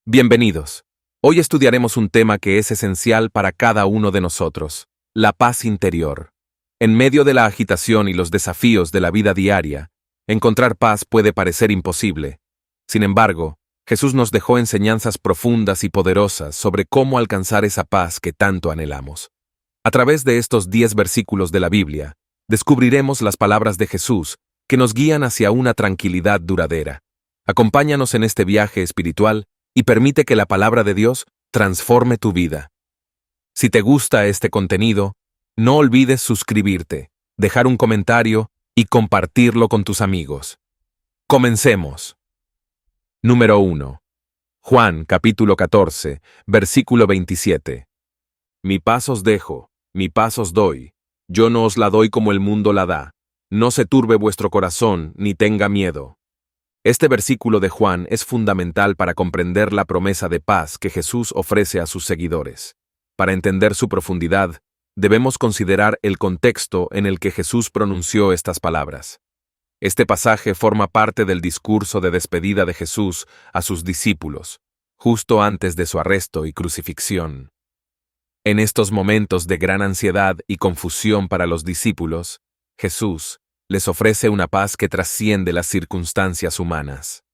Bienvenidos. Hoy estudiaremos un tema que es esencial para cada uno de nosotros, la paz interior. En medio de la agitación y los desafíos de la vida diaria, encontrar paz puede parecer imposible. Sin embargo, Jesús nos dejó enseñanzas profundas y poderosas sobre cómo alcanzar esa paz que tanto anhelamos. A través de estos 10 versículos de la Biblia, descubriremos las palabras de Jesús que nos guían hacia una tranquilidad duradera. Acompáñanos en este viaje espiritual y permite que la palabra de Dios transforme tu vida. Si te gusta este contenido, no olvides suscribirte, dejar un comentario y compartirlo con tus amigos. Comencemos. Número 1. Juan capítulo 14, versículo 27. Mi paz os dejo, mi paz os doy. Yo no os la doy como el mundo la da. No se turbe vuestro corazón, ni tenga miedo. Este versículo de Juan es fundamental para comprender la promesa de paz que Jesús ofrece a sus seguidores. Para entender su profundidad, debemos considerar el contexto en el que Jesús pronunció estas palabras. Este pasaje forma parte del discurso de despedida de Jesús a sus discípulos, justo antes de su arresto y crucifixión. En estos momentos de gran ansiedad y confusión para los discípulos, Jesús les ofrece una paz que trasciende las circunstancias humanas.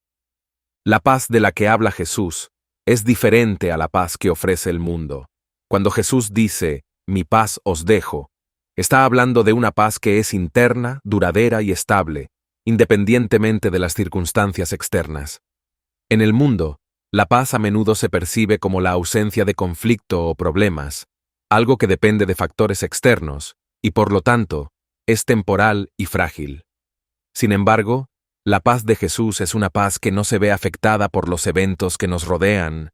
La paz de la que habla Jesús es diferente a la paz que ofrece el mundo. Cuando Jesús dice, mi paz os dejo, está hablando de una paz que es interna, duradera y estable, independientemente de las circunstancias externas. En el mundo, la paz a menudo se percibe como la ausencia de conflicto o problemas, algo que depende de factores externos, y por lo tanto, es temporal y frágil. Sin embargo, la paz de Jesús es una paz que no se ve afectada por los eventos que nos rodean.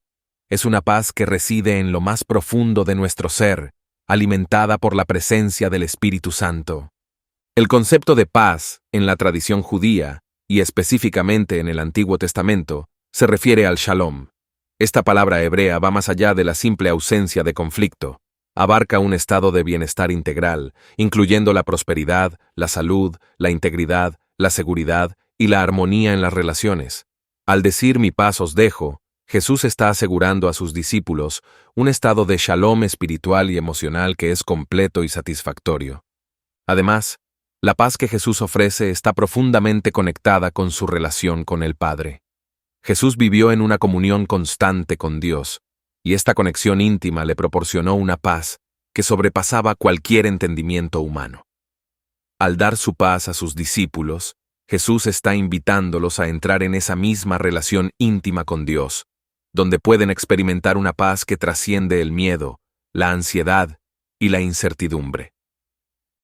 Es una paz que reside en lo más profundo de nuestro ser, alimentada por la presencia del Espíritu Santo. El concepto de paz, en la tradición judía, y específicamente en el Antiguo Testamento, se refiere al shalom. Esta palabra hebrea va más allá de la simple ausencia de conflicto. Abarca un estado de bienestar integral, incluyendo la prosperidad, la salud, la integridad, la seguridad y la armonía en las relaciones. Al decir mi paz os dejo, Jesús está asegurando a sus discípulos un estado de shalom espiritual y emocional que es completo y satisfactorio. Además, la paz que Jesús ofrece está profundamente conectada con su relación con el Padre. Jesús vivió en una comunión constante con Dios, y esta conexión íntima le proporcionó una paz que sobrepasaba cualquier entendimiento humano. Al dar su paz a sus discípulos, Jesús está invitándolos a entrar en esa misma relación íntima con Dios, donde pueden experimentar una paz que trasciende el miedo, la ansiedad y la incertidumbre.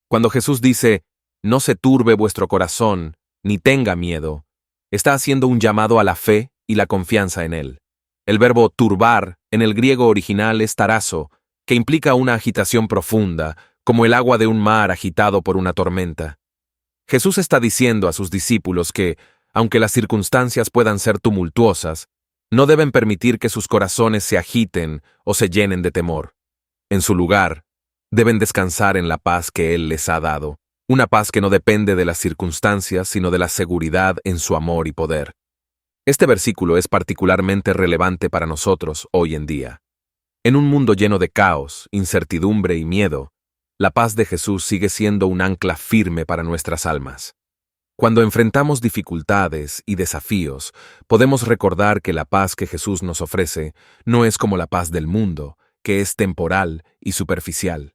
Cuando Jesús dice, no se turbe vuestro corazón, ni tenga miedo, está haciendo un llamado a la fe y la confianza en Él. El verbo turbar en el griego original es tarazo, que implica una agitación profunda, como el agua de un mar agitado por una tormenta. Jesús está diciendo a sus discípulos que, aunque las circunstancias puedan ser tumultuosas, no deben permitir que sus corazones se agiten o se llenen de temor. En su lugar, deben descansar en la paz que Él les ha dado, una paz que no depende de las circunstancias, sino de la seguridad en su amor y poder. Este versículo es particularmente relevante para nosotros hoy en día. En un mundo lleno de caos, incertidumbre y miedo, la paz de Jesús sigue siendo un ancla firme para nuestras almas. Cuando enfrentamos dificultades y desafíos, podemos recordar que la paz que Jesús nos ofrece no es como la paz del mundo, que es temporal y superficial.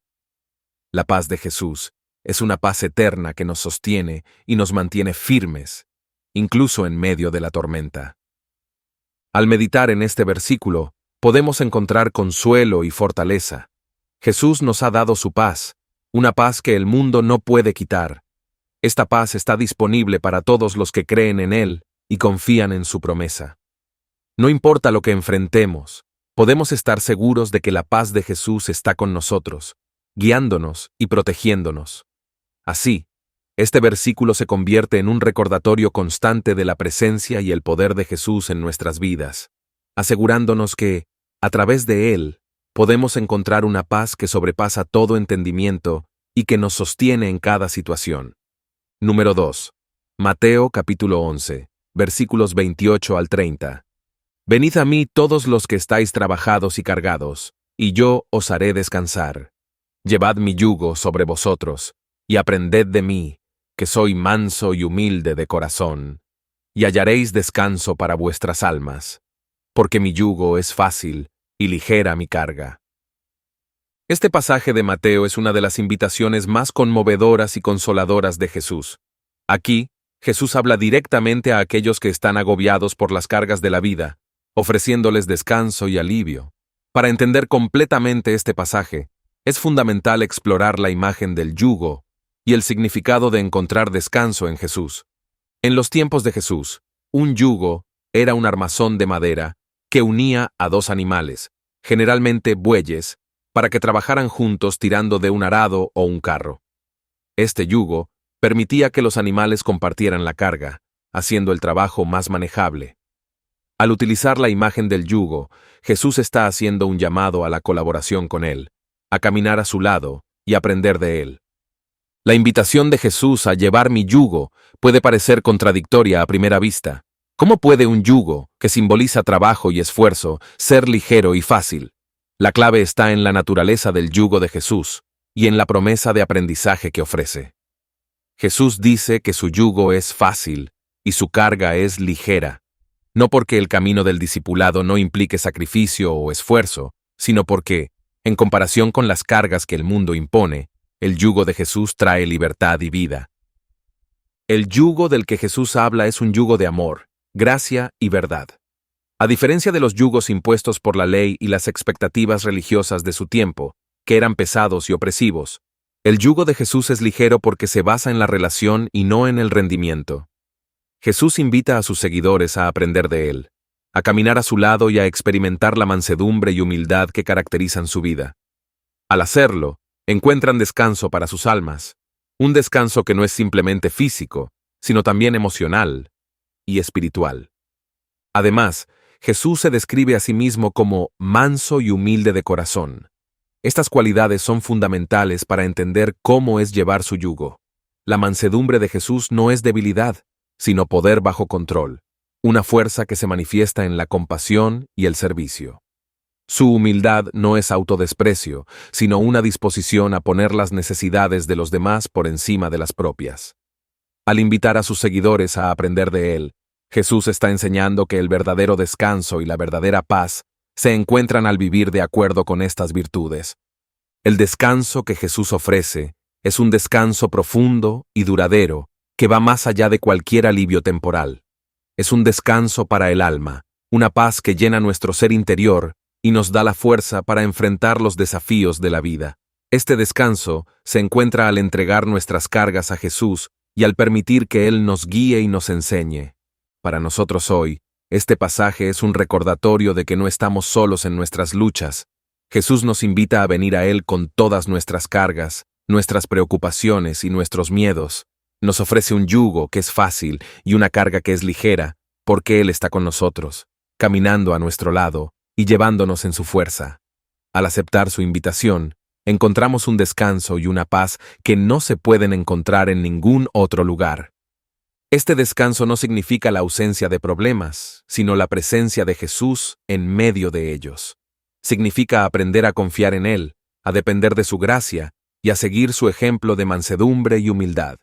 La paz de Jesús es una paz eterna que nos sostiene y nos mantiene firmes, incluso en medio de la tormenta. Al meditar en este versículo, podemos encontrar consuelo y fortaleza. Jesús nos ha dado su paz, una paz que el mundo no puede quitar. Esta paz está disponible para todos los que creen en Él y confían en su promesa. No importa lo que enfrentemos, podemos estar seguros de que la paz de Jesús está con nosotros, guiándonos y protegiéndonos. Así, este versículo se convierte en un recordatorio constante de la presencia y el poder de Jesús en nuestras vidas, asegurándonos que, a través de Él, podemos encontrar una paz que sobrepasa todo entendimiento y que nos sostiene en cada situación. Número 2. Mateo capítulo 11, versículos 28 al 30. Venid a mí todos los que estáis trabajados y cargados, y yo os haré descansar. Llevad mi yugo sobre vosotros, y aprended de mí, que soy manso y humilde de corazón, y hallaréis descanso para vuestras almas, porque mi yugo es fácil y ligera mi carga. Este pasaje de Mateo es una de las invitaciones más conmovedoras y consoladoras de Jesús. Aquí, Jesús habla directamente a aquellos que están agobiados por las cargas de la vida, ofreciéndoles descanso y alivio. Para entender completamente este pasaje, es fundamental explorar la imagen del yugo y el significado de encontrar descanso en Jesús. En los tiempos de Jesús, un yugo era un armazón de madera que unía a dos animales, generalmente bueyes, para que trabajaran juntos tirando de un arado o un carro. Este yugo permitía que los animales compartieran la carga, haciendo el trabajo más manejable. Al utilizar la imagen del yugo, Jesús está haciendo un llamado a la colaboración con Él, a caminar a su lado y aprender de Él. La invitación de Jesús a llevar mi yugo puede parecer contradictoria a primera vista. ¿Cómo puede un yugo, que simboliza trabajo y esfuerzo, ser ligero y fácil? La clave está en la naturaleza del yugo de Jesús y en la promesa de aprendizaje que ofrece. Jesús dice que su yugo es fácil y su carga es ligera, no porque el camino del discipulado no implique sacrificio o esfuerzo, sino porque, en comparación con las cargas que el mundo impone, el yugo de Jesús trae libertad y vida. El yugo del que Jesús habla es un yugo de amor, gracia y verdad. A diferencia de los yugos impuestos por la ley y las expectativas religiosas de su tiempo, que eran pesados y opresivos, el yugo de Jesús es ligero porque se basa en la relación y no en el rendimiento. Jesús invita a sus seguidores a aprender de Él, a caminar a su lado y a experimentar la mansedumbre y humildad que caracterizan su vida. Al hacerlo, encuentran descanso para sus almas, un descanso que no es simplemente físico, sino también emocional y espiritual. Además, Jesús se describe a sí mismo como manso y humilde de corazón. Estas cualidades son fundamentales para entender cómo es llevar su yugo. La mansedumbre de Jesús no es debilidad, sino poder bajo control, una fuerza que se manifiesta en la compasión y el servicio. Su humildad no es autodesprecio, sino una disposición a poner las necesidades de los demás por encima de las propias. Al invitar a sus seguidores a aprender de Él, Jesús está enseñando que el verdadero descanso y la verdadera paz se encuentran al vivir de acuerdo con estas virtudes. El descanso que Jesús ofrece es un descanso profundo y duradero que va más allá de cualquier alivio temporal. Es un descanso para el alma, una paz que llena nuestro ser interior y nos da la fuerza para enfrentar los desafíos de la vida. Este descanso se encuentra al entregar nuestras cargas a Jesús y al permitir que Él nos guíe y nos enseñe. Para nosotros hoy, este pasaje es un recordatorio de que no estamos solos en nuestras luchas. Jesús nos invita a venir a Él con todas nuestras cargas, nuestras preocupaciones y nuestros miedos. Nos ofrece un yugo que es fácil y una carga que es ligera, porque Él está con nosotros, caminando a nuestro lado y llevándonos en su fuerza. Al aceptar su invitación, encontramos un descanso y una paz que no se pueden encontrar en ningún otro lugar. Este descanso no significa la ausencia de problemas, sino la presencia de Jesús en medio de ellos. Significa aprender a confiar en Él, a depender de su gracia y a seguir su ejemplo de mansedumbre y humildad.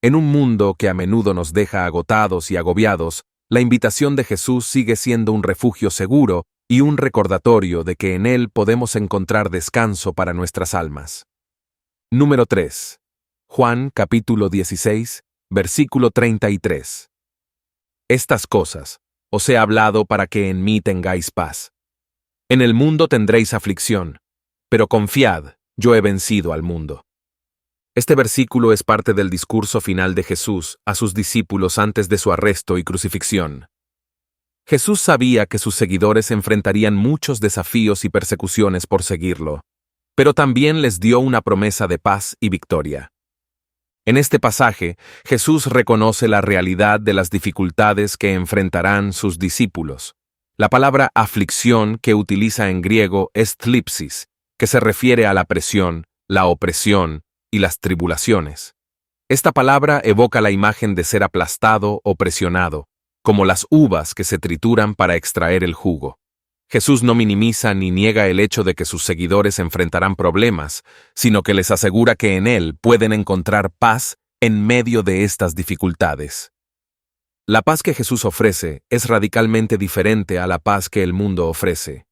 En un mundo que a menudo nos deja agotados y agobiados, la invitación de Jesús sigue siendo un refugio seguro y un recordatorio de que en Él podemos encontrar descanso para nuestras almas. Número 3. Juan capítulo 16, versículo 33. Estas cosas os he hablado para que en mí tengáis paz. En el mundo tendréis aflicción, pero confiad, yo he vencido al mundo. Este versículo es parte del discurso final de Jesús a sus discípulos antes de su arresto y crucifixión. Jesús sabía que sus seguidores enfrentarían muchos desafíos y persecuciones por seguirlo, pero también les dio una promesa de paz y victoria. En este pasaje, Jesús reconoce la realidad de las dificultades que enfrentarán sus discípulos. La palabra aflicción que utiliza en griego es thlipsis, que se refiere a la presión, la opresión y las tribulaciones. Esta palabra evoca la imagen de ser aplastado o presionado, como las uvas que se trituran para extraer el jugo. Jesús no minimiza ni niega el hecho de que sus seguidores enfrentarán problemas, sino que les asegura que en Él pueden encontrar paz en medio de estas dificultades. La paz que Jesús ofrece es radicalmente diferente a la paz que el mundo ofrece.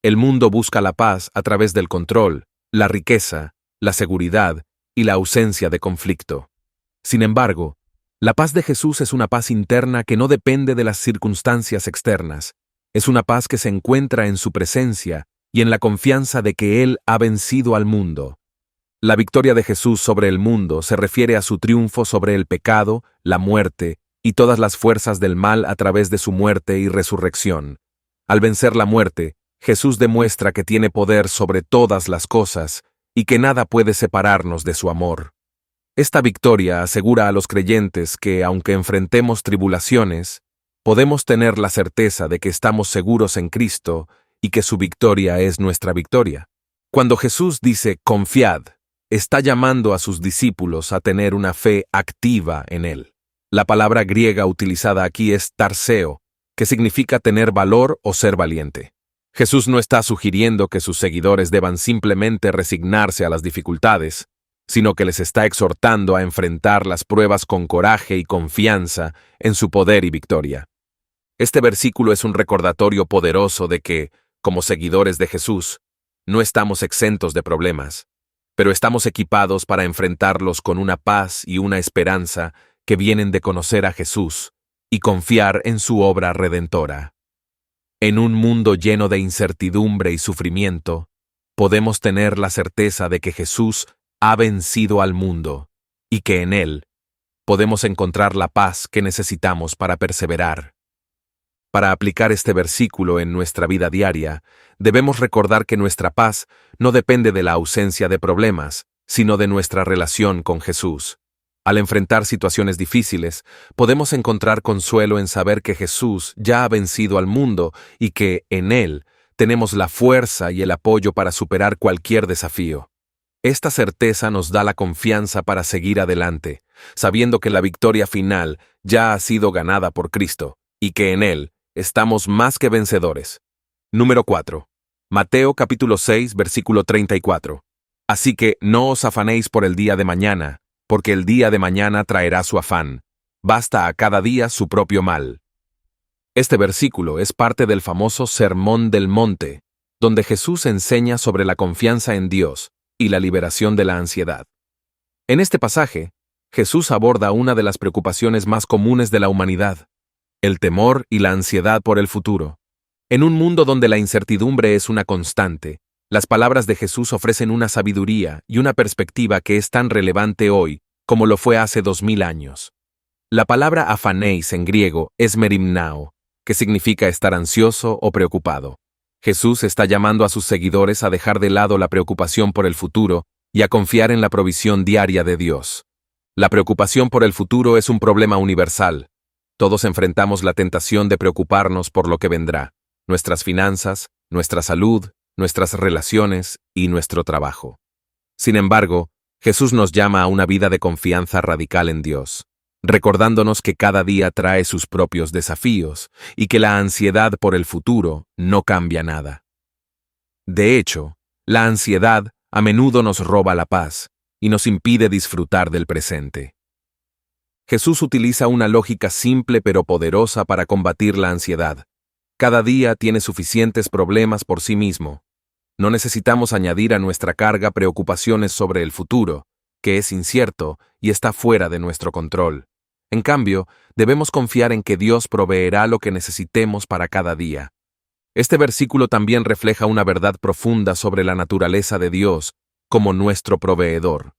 El mundo busca la paz a través del control, la riqueza, la seguridad y la ausencia de conflicto. Sin embargo, la paz de Jesús es una paz interna que no depende de las circunstancias externas. Es una paz que se encuentra en su presencia y en la confianza de que Él ha vencido al mundo. La victoria de Jesús sobre el mundo se refiere a su triunfo sobre el pecado, la muerte y todas las fuerzas del mal a través de su muerte y resurrección. Al vencer la muerte, Jesús demuestra que tiene poder sobre todas las cosas y que nada puede separarnos de su amor. Esta victoria asegura a los creyentes que, aunque enfrentemos tribulaciones, podemos tener la certeza de que estamos seguros en Cristo y que su victoria es nuestra victoria. Cuando Jesús dice «confiad», está llamando a sus discípulos a tener una fe activa en Él. La palabra griega utilizada aquí es tarseo, que significa tener valor o ser valiente. Jesús no está sugiriendo que sus seguidores deban simplemente resignarse a las dificultades, sino que les está exhortando a enfrentar las pruebas con coraje y confianza en su poder y victoria. Este versículo es un recordatorio poderoso de que, como seguidores de Jesús, no estamos exentos de problemas, pero estamos equipados para enfrentarlos con una paz y una esperanza que vienen de conocer a Jesús y confiar en su obra redentora. En un mundo lleno de incertidumbre y sufrimiento, podemos tener la certeza de que Jesús ha vencido al mundo y que en Él podemos encontrar la paz que necesitamos para perseverar. Para aplicar este versículo en nuestra vida diaria, debemos recordar que nuestra paz no depende de la ausencia de problemas, sino de nuestra relación con Jesús. Al enfrentar situaciones difíciles, podemos encontrar consuelo en saber que Jesús ya ha vencido al mundo y que, en Él, tenemos la fuerza y el apoyo para superar cualquier desafío. Esta certeza nos da la confianza para seguir adelante, sabiendo que la victoria final ya ha sido ganada por Cristo y que en Él estamos más que vencedores. Número 4. Mateo capítulo 6, versículo 34. Así que no os afanéis por el día de mañana, porque el día de mañana traerá su afán. Basta a cada día su propio mal. Este versículo es parte del famoso Sermón del Monte, donde Jesús enseña sobre la confianza en Dios y la liberación de la ansiedad. En este pasaje, Jesús aborda una de las preocupaciones más comunes de la humanidad: el temor y la ansiedad por el futuro. En un mundo donde la incertidumbre es una constante, las palabras de Jesús ofrecen una sabiduría y una perspectiva que es tan relevante hoy como lo fue hace 2000 años. La palabra afanéis en griego es merimnao, que significa estar ansioso o preocupado. Jesús está llamando a sus seguidores a dejar de lado la preocupación por el futuro y a confiar en la provisión diaria de Dios. La preocupación por el futuro es un problema universal. Todos enfrentamos la tentación de preocuparnos por lo que vendrá: nuestras finanzas, nuestra salud, nuestras relaciones y nuestro trabajo. Sin embargo, Jesús nos llama a una vida de confianza radical en Dios, recordándonos que cada día trae sus propios desafíos y que la ansiedad por el futuro no cambia nada. De hecho, la ansiedad a menudo nos roba la paz y nos impide disfrutar del presente. Jesús utiliza una lógica simple pero poderosa para combatir la ansiedad. Cada día tiene suficientes problemas por sí mismo. No necesitamos añadir a nuestra carga preocupaciones sobre el futuro, que es incierto y está fuera de nuestro control. En cambio, debemos confiar en que Dios proveerá lo que necesitemos para cada día. Este versículo también refleja una verdad profunda sobre la naturaleza de Dios como nuestro proveedor.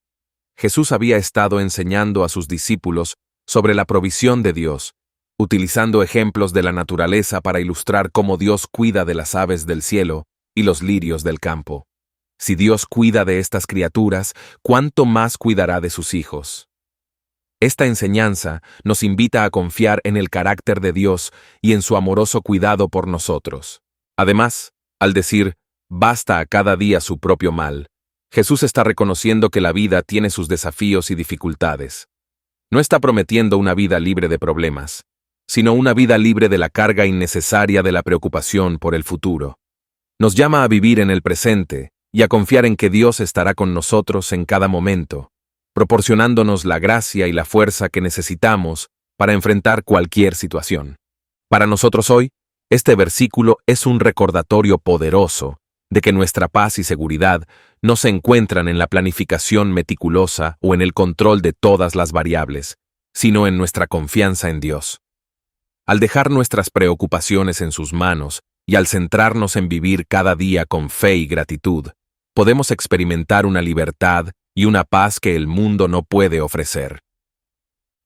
Jesús había estado enseñando a sus discípulos sobre la provisión de Dios, utilizando ejemplos de la naturaleza para ilustrar cómo Dios cuida de las aves del cielo y los lirios del campo. Si Dios cuida de estas criaturas, ¿cuánto más cuidará de sus hijos? Esta enseñanza nos invita a confiar en el carácter de Dios y en su amoroso cuidado por nosotros. Además, al decir, basta a cada día su propio mal, Jesús está reconociendo que la vida tiene sus desafíos y dificultades. No está prometiendo una vida libre de problemas, sino una vida libre de la carga innecesaria de la preocupación por el futuro. Nos llama a vivir en el presente y a confiar en que Dios estará con nosotros en cada momento, proporcionándonos la gracia y la fuerza que necesitamos para enfrentar cualquier situación. Para nosotros hoy, este versículo es un recordatorio poderoso de que nuestra paz y seguridad no se encuentran en la planificación meticulosa o en el control de todas las variables, sino en nuestra confianza en Dios. Al dejar nuestras preocupaciones en sus manos y al centrarnos en vivir cada día con fe y gratitud, podemos experimentar una libertad y una paz que el mundo no puede ofrecer.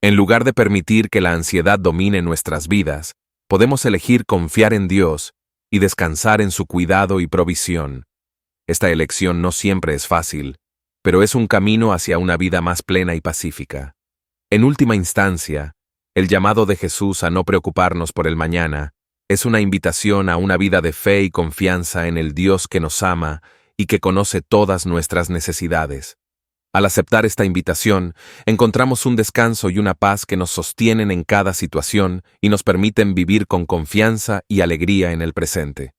En lugar de permitir que la ansiedad domine nuestras vidas, podemos elegir confiar en Dios y descansar en su cuidado y provisión. Esta elección no siempre es fácil, pero es un camino hacia una vida más plena y pacífica. En última instancia, el llamado de Jesús a no preocuparnos por el mañana es una invitación a una vida de fe y confianza en el Dios que nos ama y que conoce todas nuestras necesidades. Al aceptar esta invitación, encontramos un descanso y una paz que nos sostienen en cada situación y nos permiten vivir con confianza y alegría en el presente.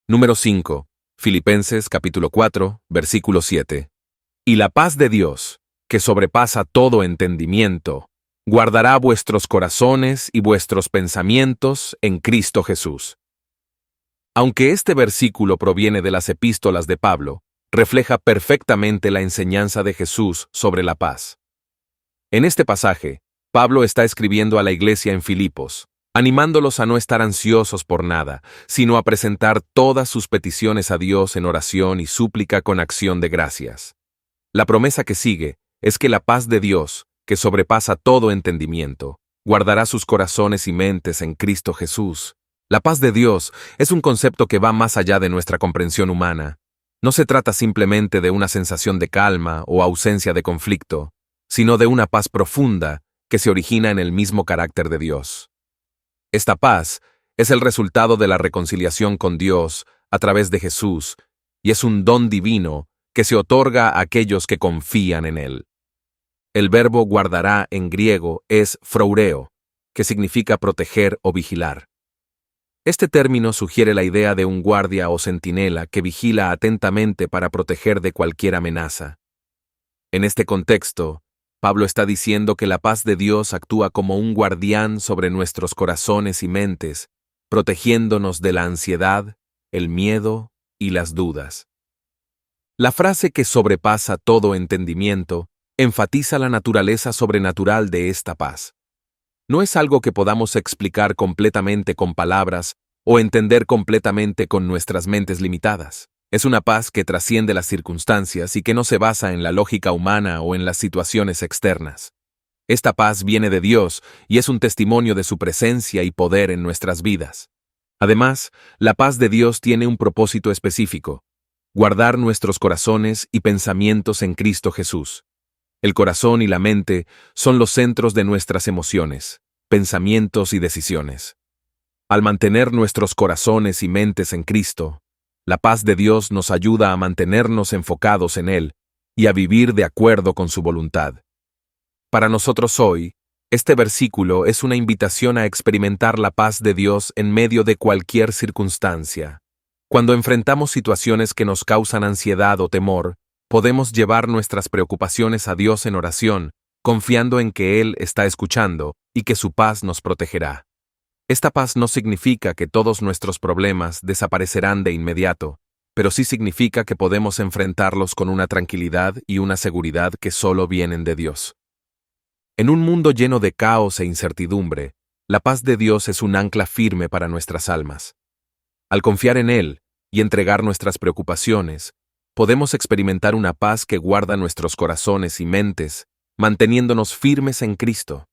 Número 5. Filipenses capítulo 4, versículo 7. Y la paz de Dios, que sobrepasa todo entendimiento, guardará vuestros corazones y vuestros pensamientos en Cristo Jesús. Aunque este versículo proviene de las epístolas de Pablo, refleja perfectamente la enseñanza de Jesús sobre la paz. En este pasaje, Pablo está escribiendo a la iglesia en Filipos, animándolos a no estar ansiosos por nada, sino a presentar todas sus peticiones a Dios en oración y súplica con acción de gracias. La promesa que sigue es que la paz de Dios, que sobrepasa todo entendimiento, guardará sus corazones y mentes en Cristo Jesús. La paz de Dios es un concepto que va más allá de nuestra comprensión humana. No se trata simplemente de una sensación de calma o ausencia de conflicto, sino de una paz profunda que se origina en el mismo carácter de Dios. Esta paz es el resultado de la reconciliación con Dios a través de Jesús y es un don divino que se otorga a aquellos que confían en Él. El verbo guardará en griego es phroureo, que significa proteger o vigilar. Este término sugiere la idea de un guardia o centinela que vigila atentamente para proteger de cualquier amenaza. En este contexto, Pablo está diciendo que la paz de Dios actúa como un guardián sobre nuestros corazones y mentes, protegiéndonos de la ansiedad, el miedo y las dudas. La frase que sobrepasa todo entendimiento enfatiza la naturaleza sobrenatural de esta paz. No es algo que podamos explicar completamente con palabras o entender completamente con nuestras mentes limitadas. Es una paz que trasciende las circunstancias y que no se basa en la lógica humana o en las situaciones externas. Esta paz viene de Dios y es un testimonio de su presencia y poder en nuestras vidas. Además, la paz de Dios tiene un propósito específico: guardar nuestros corazones y pensamientos en Cristo Jesús. El corazón y la mente son los centros de nuestras emociones, pensamientos y decisiones. Al mantener nuestros corazones y mentes en Cristo, la paz de Dios nos ayuda a mantenernos enfocados en Él y a vivir de acuerdo con su voluntad. Para nosotros hoy, este versículo es una invitación a experimentar la paz de Dios en medio de cualquier circunstancia. Cuando enfrentamos situaciones que nos causan ansiedad o temor, podemos llevar nuestras preocupaciones a Dios en oración, confiando en que Él está escuchando y que su paz nos protegerá. Esta paz no significa que todos nuestros problemas desaparecerán de inmediato, pero sí significa que podemos enfrentarlos con una tranquilidad y una seguridad que solo vienen de Dios. En un mundo lleno de caos e incertidumbre, la paz de Dios es un ancla firme para nuestras almas. Al confiar en Él y entregar nuestras preocupaciones, podemos experimentar una paz que guarda nuestros corazones y mentes, manteniéndonos firmes en Cristo.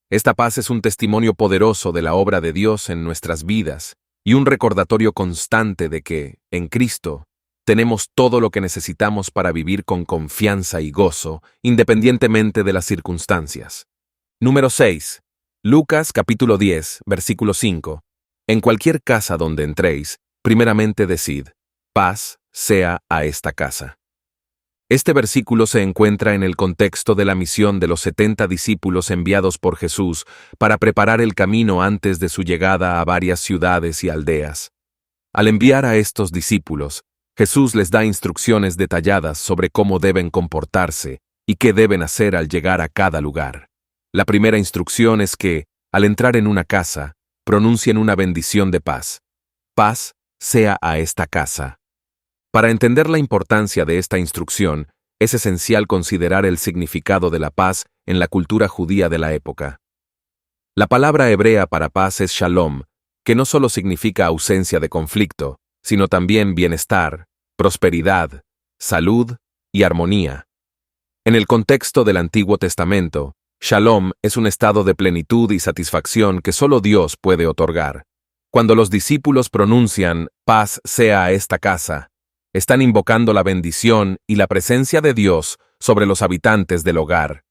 Esta paz es un testimonio poderoso de la obra de Dios en nuestras vidas y un recordatorio constante de que, en Cristo, tenemos todo lo que necesitamos para vivir con confianza y gozo, independientemente de las circunstancias. Número 6. Lucas capítulo 10, versículo 5. En cualquier casa donde entréis, primeramente decid: paz sea a esta casa. Este versículo se encuentra en el contexto de la misión de los 70 discípulos enviados por Jesús para preparar el camino antes de su llegada a varias ciudades y aldeas. Al enviar a estos discípulos, Jesús les da instrucciones detalladas sobre cómo deben comportarse y qué deben hacer al llegar a cada lugar. La primera instrucción es que, al entrar en una casa, pronuncien una bendición de paz. Paz sea a esta casa. Para entender la importancia de esta instrucción, es esencial considerar el significado de la paz en la cultura judía de la época. La palabra hebrea para paz es shalom, que no solo significa ausencia de conflicto, sino también bienestar, prosperidad, salud y armonía. En el contexto del Antiguo Testamento, shalom es un estado de plenitud y satisfacción que solo Dios puede otorgar. Cuando los discípulos pronuncian paz sea a esta casa, están invocando la bendición y la presencia de Dios sobre los habitantes del hogar.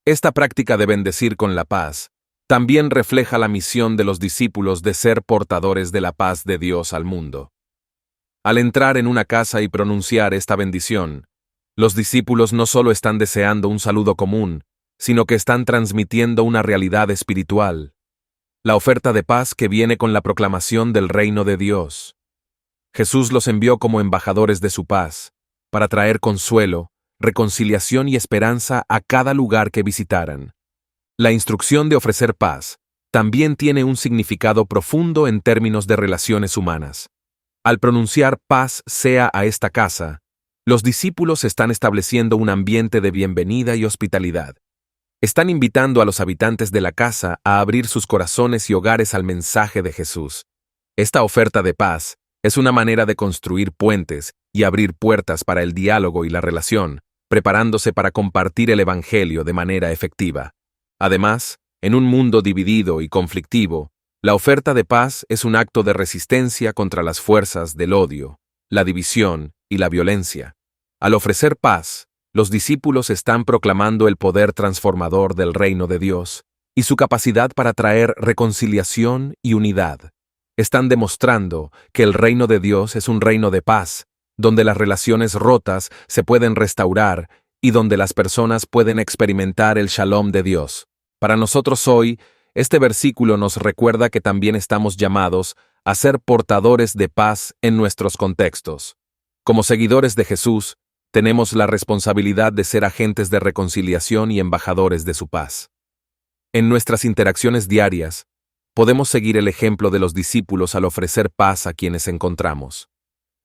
Esta práctica de bendecir con la paz también refleja la misión de los discípulos de ser portadores de la paz de Dios al mundo. Al entrar en una casa y pronunciar esta bendición, los discípulos no solo están deseando un saludo común, sino que están transmitiendo una realidad espiritual, la oferta de paz que viene con la proclamación del reino de Dios. Jesús los envió como embajadores de su paz, para traer consuelo, reconciliación y esperanza a cada lugar que visitaran. La instrucción de ofrecer paz también tiene un significado profundo en términos de relaciones humanas. Al pronunciar paz sea a esta casa, los discípulos están estableciendo un ambiente de bienvenida y hospitalidad. Están invitando a los habitantes de la casa a abrir sus corazones y hogares al mensaje de Jesús. Esta oferta de paz es una manera de construir puentes y abrir puertas para el diálogo y la relación, preparándose para compartir el Evangelio de manera efectiva. Además, en un mundo dividido y conflictivo, la oferta de paz es un acto de resistencia contra las fuerzas del odio, la división y la violencia. Al ofrecer paz, los discípulos están proclamando el poder transformador del reino de Dios y su capacidad para traer reconciliación y unidad. Están demostrando que el reino de Dios es un reino de paz, donde las relaciones rotas se pueden restaurar y donde las personas pueden experimentar el shalom de Dios. Para nosotros hoy, este versículo nos recuerda que también estamos llamados a ser portadores de paz en nuestros contextos. Como seguidores de Jesús, tenemos la responsabilidad de ser agentes de reconciliación y embajadores de su paz. En nuestras interacciones diarias, podemos seguir el ejemplo de los discípulos al ofrecer paz a quienes encontramos.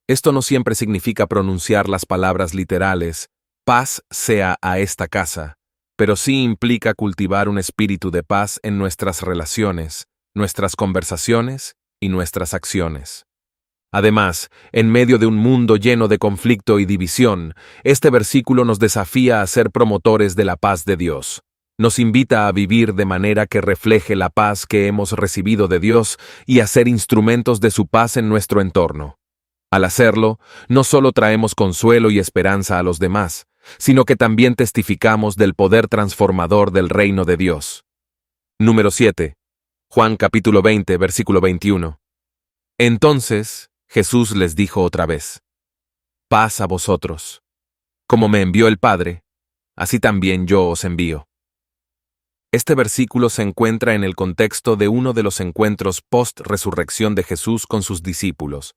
Esto no siempre significa pronunciar las palabras literales, paz sea a esta casa, pero sí implica cultivar un espíritu de paz en nuestras relaciones, nuestras conversaciones y nuestras acciones. Además, en medio de un mundo lleno de conflicto y división, este versículo nos desafía a ser promotores de la paz de Dios. Nos invita a vivir de manera que refleje la paz que hemos recibido de Dios y a ser instrumentos de su paz en nuestro entorno. Al hacerlo, no solo traemos consuelo y esperanza a los demás, sino que también testificamos del poder transformador del reino de Dios. Número 7. Juan capítulo 20, versículo 21. Entonces, Jesús les dijo otra vez: paz a vosotros. Como me envió el Padre, así también yo os envío. Este versículo se encuentra en el contexto de uno de los encuentros post-resurrección de Jesús con sus discípulos.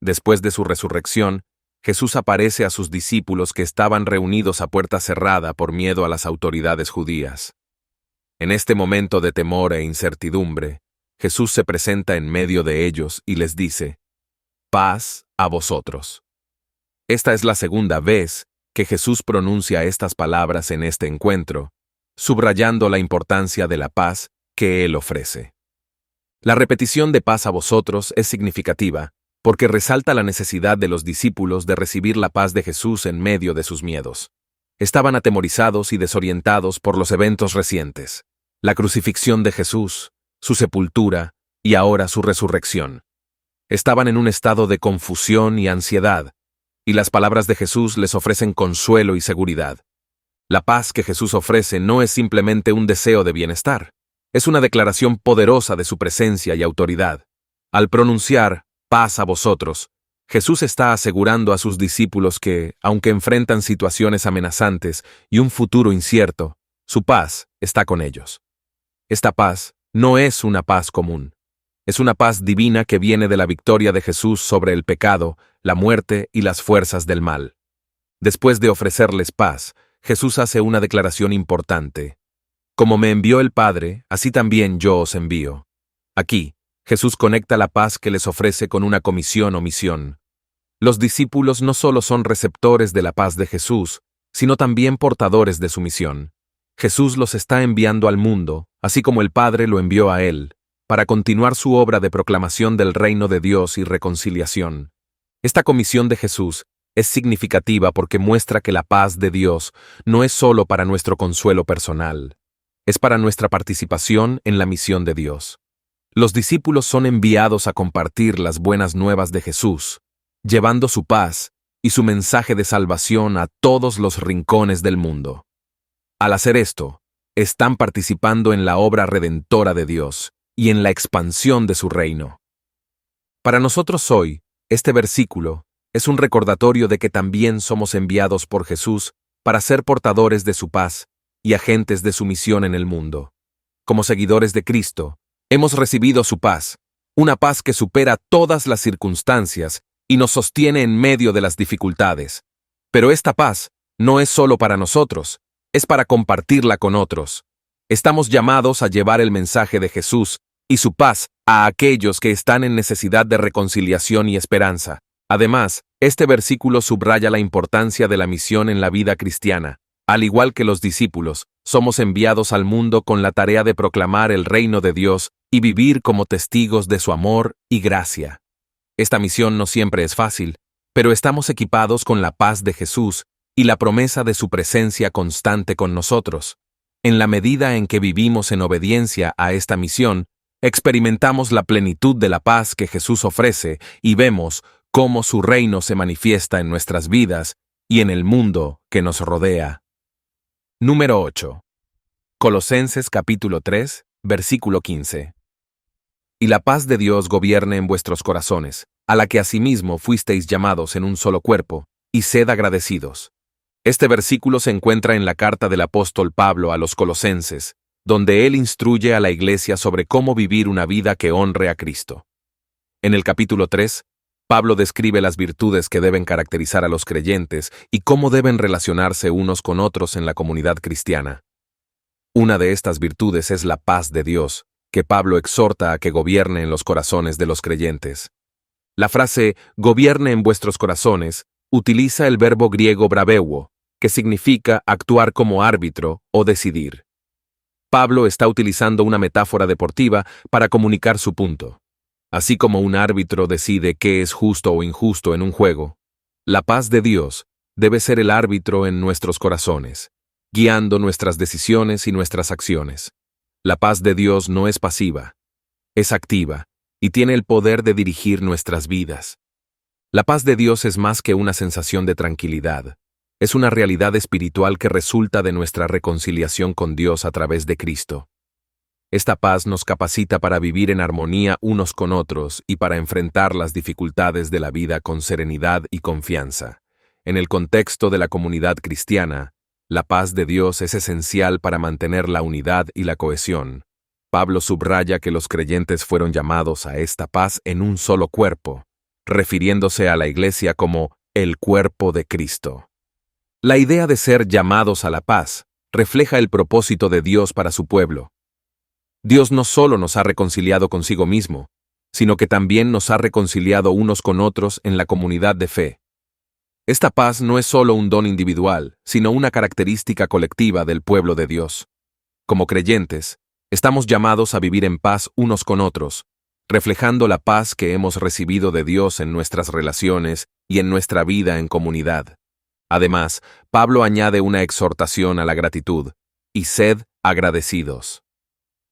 Después de su resurrección, Jesús aparece a sus discípulos que estaban reunidos a puerta cerrada por miedo a las autoridades judías. En este momento de temor e incertidumbre, Jesús se presenta en medio de ellos y les dice: paz a vosotros. Esta es la segunda vez que Jesús pronuncia estas palabras en este encuentro, subrayando la importancia de la paz que Él ofrece. La repetición de paz a vosotros es significativa, porque resalta la necesidad de los discípulos de recibir la paz de Jesús en medio de sus miedos. Estaban atemorizados y desorientados por los eventos recientes: la crucifixión de Jesús, su sepultura y ahora su resurrección. Estaban en un estado de confusión y ansiedad, y las palabras de Jesús les ofrecen consuelo y seguridad. La paz que Jesús ofrece no es simplemente un deseo de bienestar, es una declaración poderosa de su presencia y autoridad. Al pronunciar paz a vosotros, Jesús está asegurando a sus discípulos que, aunque enfrentan situaciones amenazantes y un futuro incierto, su paz está con ellos. Esta paz no es una paz común. Es una paz divina que viene de la victoria de Jesús sobre el pecado, la muerte y las fuerzas del mal. Después de ofrecerles paz, Jesús hace una declaración importante. Como me envió el Padre, así también yo os envío. Aquí, Jesús conecta la paz que les ofrece con una comisión o misión. Los discípulos no solo son receptores de la paz de Jesús, sino también portadores de su misión. Jesús los está enviando al mundo, así como el Padre lo envió a él, para continuar su obra de proclamación del reino de Dios y reconciliación. Esta comisión de Jesús es significativa porque muestra que la paz de Dios no es solo para nuestro consuelo personal, es para nuestra participación en la misión de Dios. Los discípulos son enviados a compartir las buenas nuevas de Jesús, llevando su paz y su mensaje de salvación a todos los rincones del mundo. Al hacer esto, están participando en la obra redentora de Dios y en la expansión de su reino. Para nosotros hoy, este versículo es un recordatorio de que también somos enviados por Jesús para ser portadores de su paz y agentes de su misión en el mundo. Como seguidores de Cristo, hemos recibido su paz, una paz que supera todas las circunstancias y nos sostiene en medio de las dificultades. Pero esta paz no es solo para nosotros, es para compartirla con otros. Estamos llamados a llevar el mensaje de Jesús y su paz a aquellos que están en necesidad de reconciliación y esperanza. Además, este versículo subraya la importancia de la misión en la vida cristiana. Al igual que los discípulos, somos enviados al mundo con la tarea de proclamar el reino de Dios y vivir como testigos de su amor y gracia. Esta misión no siempre es fácil, pero estamos equipados con la paz de Jesús y la promesa de su presencia constante con nosotros. En la medida en que vivimos en obediencia a esta misión, experimentamos la plenitud de la paz que Jesús ofrece y vemos cómo su reino se manifiesta en nuestras vidas y en el mundo que nos rodea. Número 8. Colosenses capítulo 3, versículo 15. Y la paz de Dios gobierne en vuestros corazones, a la que asimismo fuisteis llamados en un solo cuerpo, y sed agradecidos. Este versículo se encuentra en la carta del apóstol Pablo a los colosenses, donde él instruye a la iglesia sobre cómo vivir una vida que honre a Cristo. En el capítulo 3, Pablo describe las virtudes que deben caracterizar a los creyentes y cómo deben relacionarse unos con otros en la comunidad cristiana. Una de estas virtudes es la paz de Dios, que Pablo exhorta a que gobierne en los corazones de los creyentes. La frase «gobierne en vuestros corazones» utiliza el verbo griego brabeuo, que significa actuar como árbitro o decidir. Pablo está utilizando una metáfora deportiva para comunicar su punto. Así como un árbitro decide qué es justo o injusto en un juego, la paz de Dios debe ser el árbitro en nuestros corazones, guiando nuestras decisiones y nuestras acciones. La paz de Dios no es pasiva, es activa y tiene el poder de dirigir nuestras vidas. La paz de Dios es más que una sensación de tranquilidad. Es una realidad espiritual que resulta de nuestra reconciliación con Dios a través de Cristo. Esta paz nos capacita para vivir en armonía unos con otros y para enfrentar las dificultades de la vida con serenidad y confianza. En el contexto de la comunidad cristiana, la paz de Dios es esencial para mantener la unidad y la cohesión. Pablo subraya que los creyentes fueron llamados a esta paz en un solo cuerpo, refiriéndose a la Iglesia como el cuerpo de Cristo. La idea de ser llamados a la paz refleja el propósito de Dios para su pueblo. Dios no solo nos ha reconciliado consigo mismo, sino que también nos ha reconciliado unos con otros en la comunidad de fe. Esta paz no es solo un don individual, sino una característica colectiva del pueblo de Dios. Como creyentes, estamos llamados a vivir en paz unos con otros, reflejando la paz que hemos recibido de Dios en nuestras relaciones y en nuestra vida en comunidad. Además, Pablo añade una exhortación a la gratitud, y sed agradecidos.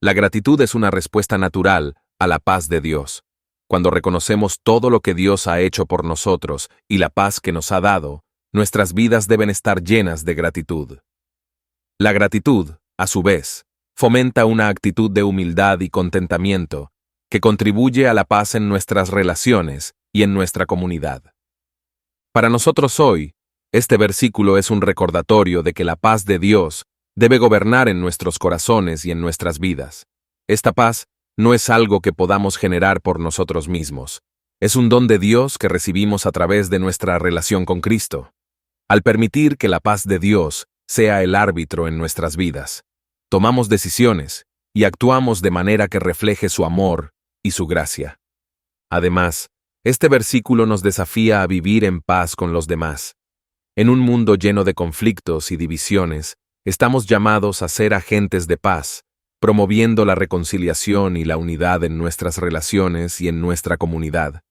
La gratitud es una respuesta natural a la paz de Dios. Cuando reconocemos todo lo que Dios ha hecho por nosotros y la paz que nos ha dado, nuestras vidas deben estar llenas de gratitud. La gratitud, a su vez, fomenta una actitud de humildad y contentamiento que contribuye a la paz en nuestras relaciones y en nuestra comunidad. Para nosotros hoy, este versículo es un recordatorio de que la paz de Dios debe gobernar en nuestros corazones y en nuestras vidas. Esta paz no es algo que podamos generar por nosotros mismos. Es un don de Dios que recibimos a través de nuestra relación con Cristo. Al permitir que la paz de Dios sea el árbitro en nuestras vidas, tomamos decisiones y actuamos de manera que refleje su amor y su gracia. Además, este versículo nos desafía a vivir en paz con los demás. En un mundo lleno de conflictos y divisiones, estamos llamados a ser agentes de paz, promoviendo la reconciliación y la unidad en nuestras relaciones y en nuestra comunidad.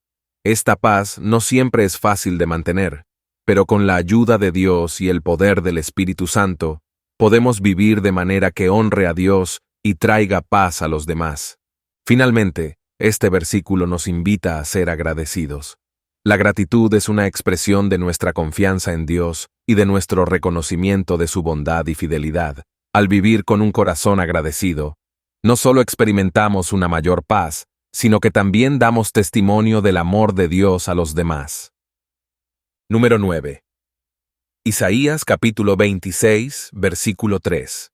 Esta paz no siempre es fácil de mantener, pero con la ayuda de Dios y el poder del Espíritu Santo, podemos vivir de manera que honre a Dios y traiga paz a los demás. Finalmente, este versículo nos invita a ser agradecidos. La gratitud es una expresión de nuestra confianza en Dios y de nuestro reconocimiento de su bondad y fidelidad. Al vivir con un corazón agradecido, no solo experimentamos una mayor paz, sino que también damos testimonio del amor de Dios a los demás. Número 9. Isaías capítulo 26, versículo 3.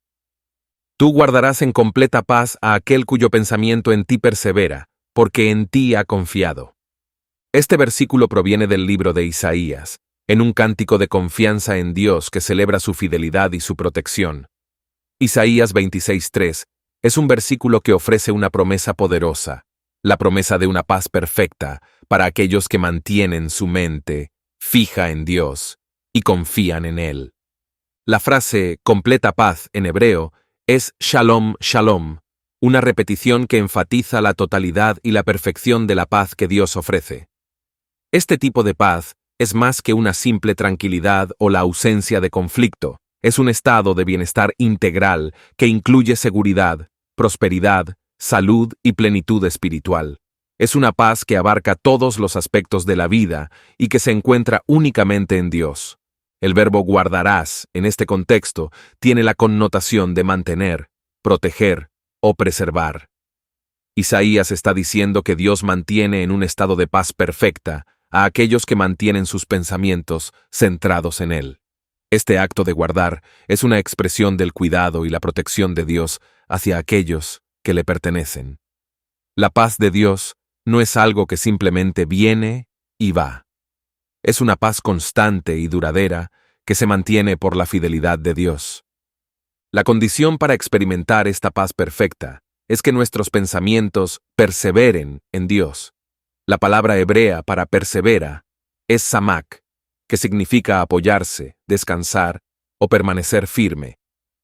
Tú guardarás en completa paz a aquel cuyo pensamiento en ti persevera, porque en ti ha confiado. Este versículo proviene del libro de Isaías, en un cántico de confianza en Dios que celebra su fidelidad y su protección. Isaías 26:3 es un versículo que ofrece una promesa poderosa, la promesa de una paz perfecta para aquellos que mantienen su mente fija en Dios y confían en Él. La frase completa paz en hebreo es Shalom, Shalom, una repetición que enfatiza la totalidad y la perfección de la paz que Dios ofrece. Este tipo de paz es más que una simple tranquilidad o la ausencia de conflicto. Es un estado de bienestar integral que incluye seguridad, prosperidad, salud y plenitud espiritual. Es una paz que abarca todos los aspectos de la vida y que se encuentra únicamente en Dios. El verbo guardarás, en este contexto, tiene la connotación de mantener, proteger o preservar. Isaías está diciendo que Dios mantiene en un estado de paz perfecta a aquellos que mantienen sus pensamientos centrados en Él. Este acto de guardar es una expresión del cuidado y la protección de Dios hacia aquellos que le pertenecen. La paz de Dios no es algo que simplemente viene y va. Es una paz constante y duradera que se mantiene por la fidelidad de Dios. La condición para experimentar esta paz perfecta es que nuestros pensamientos perseveren en Dios. La palabra hebrea para persevera es samak, que significa apoyarse, descansar o permanecer firme.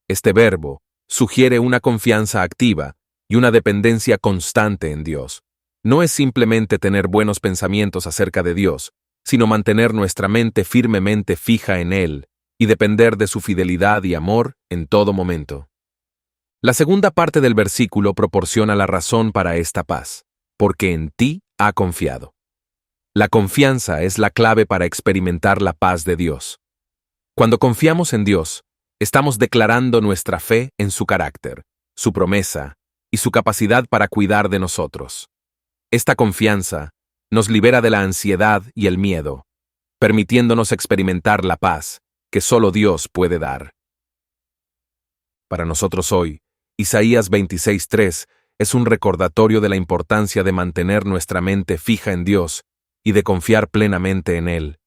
Este verbo sugiere una confianza activa y una dependencia constante en Dios. No es simplemente tener buenos pensamientos acerca de Dios, sino mantener nuestra mente firmemente fija en Él y depender de su fidelidad y amor en todo momento. La segunda parte del versículo proporciona la razón para esta paz, porque en ti ha confiado. La confianza es la clave para experimentar la paz de Dios. Cuando confiamos en Dios, estamos declarando nuestra fe en su carácter, su promesa y su capacidad para cuidar de nosotros. Esta confianza nos libera de la ansiedad y el miedo, permitiéndonos experimentar la paz que solo Dios puede dar. Para nosotros hoy, Isaías 26:3 es un recordatorio de la importancia de mantener nuestra mente fija en Dios y de confiar plenamente en Él.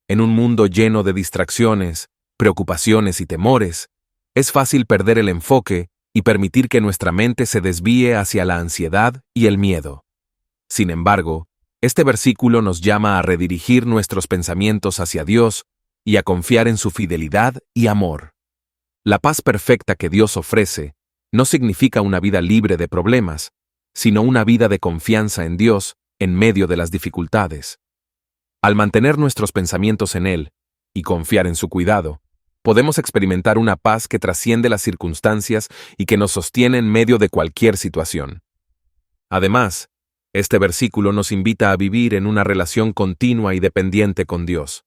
En un mundo lleno de distracciones, preocupaciones y temores, es fácil perder el enfoque y permitir que nuestra mente se desvíe hacia la ansiedad y el miedo. Sin embargo, este versículo nos llama a redirigir nuestros pensamientos hacia Dios y a confiar en su fidelidad y amor. La paz perfecta que Dios ofrece no significa una vida libre de problemas, sino una vida de confianza en Dios en medio de las dificultades. Al mantener nuestros pensamientos en Él y confiar en su cuidado, podemos experimentar una paz que trasciende las circunstancias y que nos sostiene en medio de cualquier situación. Además, este versículo nos invita a vivir en una relación continua y dependiente con Dios.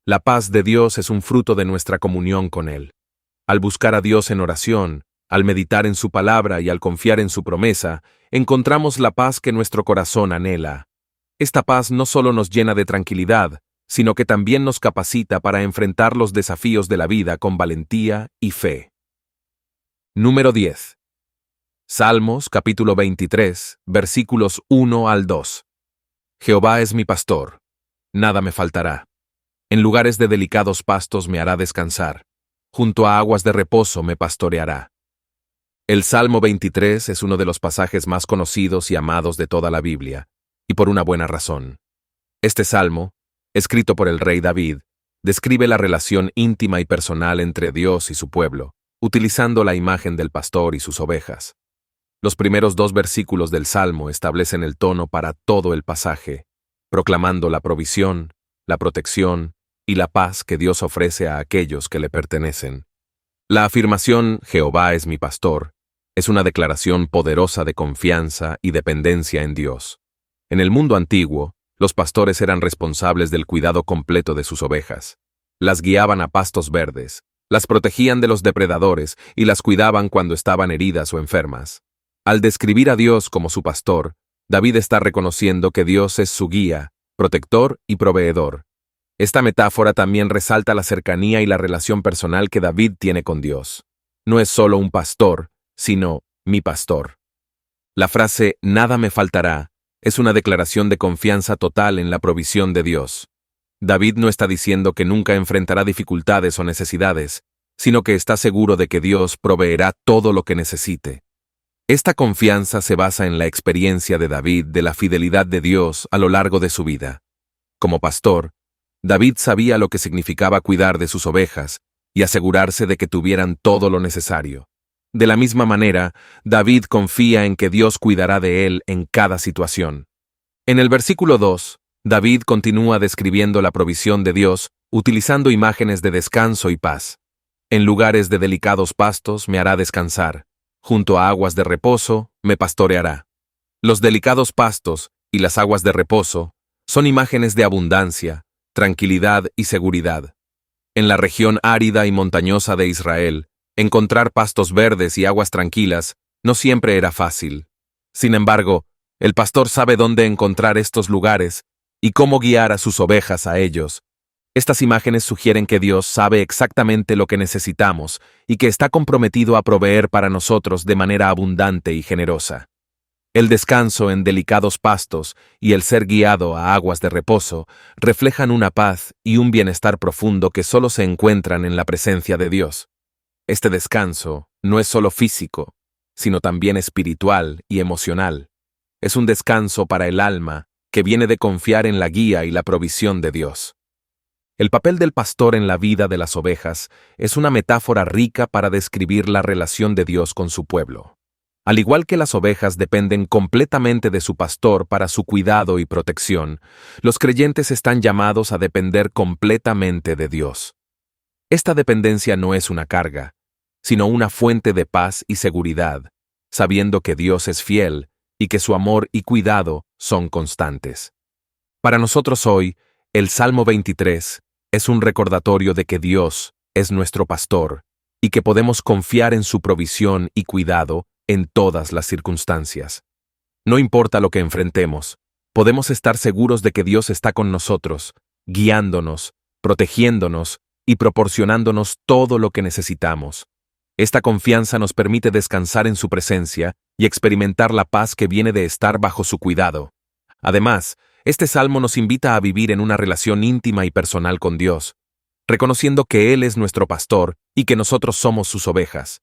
La paz de Dios es un fruto de nuestra comunión con Él. Al buscar a Dios en oración, al meditar en su palabra y al confiar en su promesa, encontramos la paz que nuestro corazón anhela. Esta paz no solo nos llena de tranquilidad, sino que también nos capacita para enfrentar los desafíos de la vida con valentía y fe. Número 10. Salmos capítulo 23, versículos 1 al 2. Jehová es mi pastor, nada me faltará. En lugares de delicados pastos me hará descansar, junto a aguas de reposo me pastoreará. El Salmo 23 es uno de los pasajes más conocidos y amados de toda la Biblia, y por una buena razón. Este salmo, escrito por el rey David, describe la relación íntima y personal entre Dios y su pueblo, utilizando la imagen del pastor y sus ovejas. Los primeros 2 versículos del salmo establecen el tono para todo el pasaje, proclamando la provisión, la protección y la paz que Dios ofrece a aquellos que le pertenecen. La afirmación «Jehová es mi pastor» es una declaración poderosa de confianza y dependencia en Dios. En el mundo antiguo, los pastores eran responsables del cuidado completo de sus ovejas. Las guiaban a pastos verdes, las protegían de los depredadores y las cuidaban cuando estaban heridas o enfermas. Al describir a Dios como su pastor, David está reconociendo que Dios es su guía, protector y proveedor. Esta metáfora también resalta la cercanía y la relación personal que David tiene con Dios. No es solo un pastor, sino mi pastor. La frase «nada me faltará» es una declaración de confianza total en la provisión de Dios. David no está diciendo que nunca enfrentará dificultades o necesidades, sino que está seguro de que Dios proveerá todo lo que necesite. Esta confianza se basa en la experiencia de David de la fidelidad de Dios a lo largo de su vida. Como pastor, David sabía lo que significaba cuidar de sus ovejas y asegurarse de que tuvieran todo lo necesario. De la misma manera, David confía en que Dios cuidará de él en cada situación. En el versículo 2, David continúa describiendo la provisión de Dios utilizando imágenes de descanso y paz. En lugares de delicados pastos me hará descansar, junto a aguas de reposo me pastoreará. Los delicados pastos y las aguas de reposo son imágenes de abundancia, tranquilidad y seguridad. En la región árida y montañosa de Israel, encontrar pastos verdes y aguas tranquilas no siempre era fácil. Sin embargo, el pastor sabe dónde encontrar estos lugares y cómo guiar a sus ovejas a ellos. Estas imágenes sugieren que Dios sabe exactamente lo que necesitamos y que está comprometido a proveer para nosotros de manera abundante y generosa. El descanso en delicados pastos y el ser guiado a aguas de reposo reflejan una paz y un bienestar profundo que solo se encuentran en la presencia de Dios. Este descanso no es solo físico, sino también espiritual y emocional. Es un descanso para el alma que viene de confiar en la guía y la provisión de Dios. El papel del pastor en la vida de las ovejas es una metáfora rica para describir la relación de Dios con su pueblo. Al igual que las ovejas dependen completamente de su pastor para su cuidado y protección, los creyentes están llamados a depender completamente de Dios. Esta dependencia no es una carga, sino una fuente de paz y seguridad, sabiendo que Dios es fiel y que su amor y cuidado son constantes. Para nosotros hoy, el Salmo 23 es un recordatorio de que Dios es nuestro pastor y que podemos confiar en su provisión y cuidado en todas las circunstancias. No importa lo que enfrentemos, podemos estar seguros de que Dios está con nosotros, guiándonos, protegiéndonos y proporcionándonos todo lo que necesitamos. Esta confianza nos permite descansar en su presencia y experimentar la paz que viene de estar bajo su cuidado. Además, este salmo nos invita a vivir en una relación íntima y personal con Dios, reconociendo que Él es nuestro pastor y que nosotros somos sus ovejas.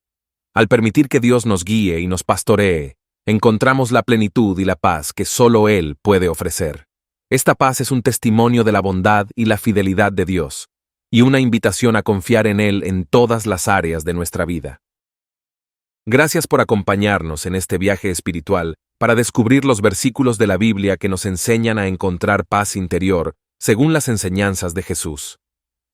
Al permitir que Dios nos guíe y nos pastoree, encontramos la plenitud y la paz que solo Él puede ofrecer. Esta paz es un testimonio de la bondad y la fidelidad de Dios, y una invitación a confiar en Él en todas las áreas de nuestra vida. Gracias por acompañarnos en este viaje espiritual para descubrir los versículos de la Biblia que nos enseñan a encontrar paz interior según las enseñanzas de Jesús.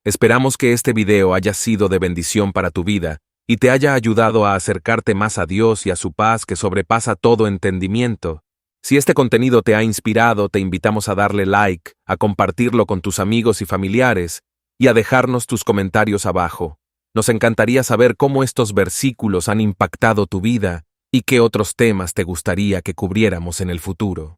Esperamos que este video haya sido de bendición para tu vida y te haya ayudado a acercarte más a Dios y a su paz que sobrepasa todo entendimiento. Si este contenido te ha inspirado, te invitamos a darle like, a compartirlo con tus amigos y familiares y a dejarnos tus comentarios abajo. Nos encantaría saber cómo estos versículos han impactado tu vida y qué otros temas te gustaría que cubriéramos en el futuro.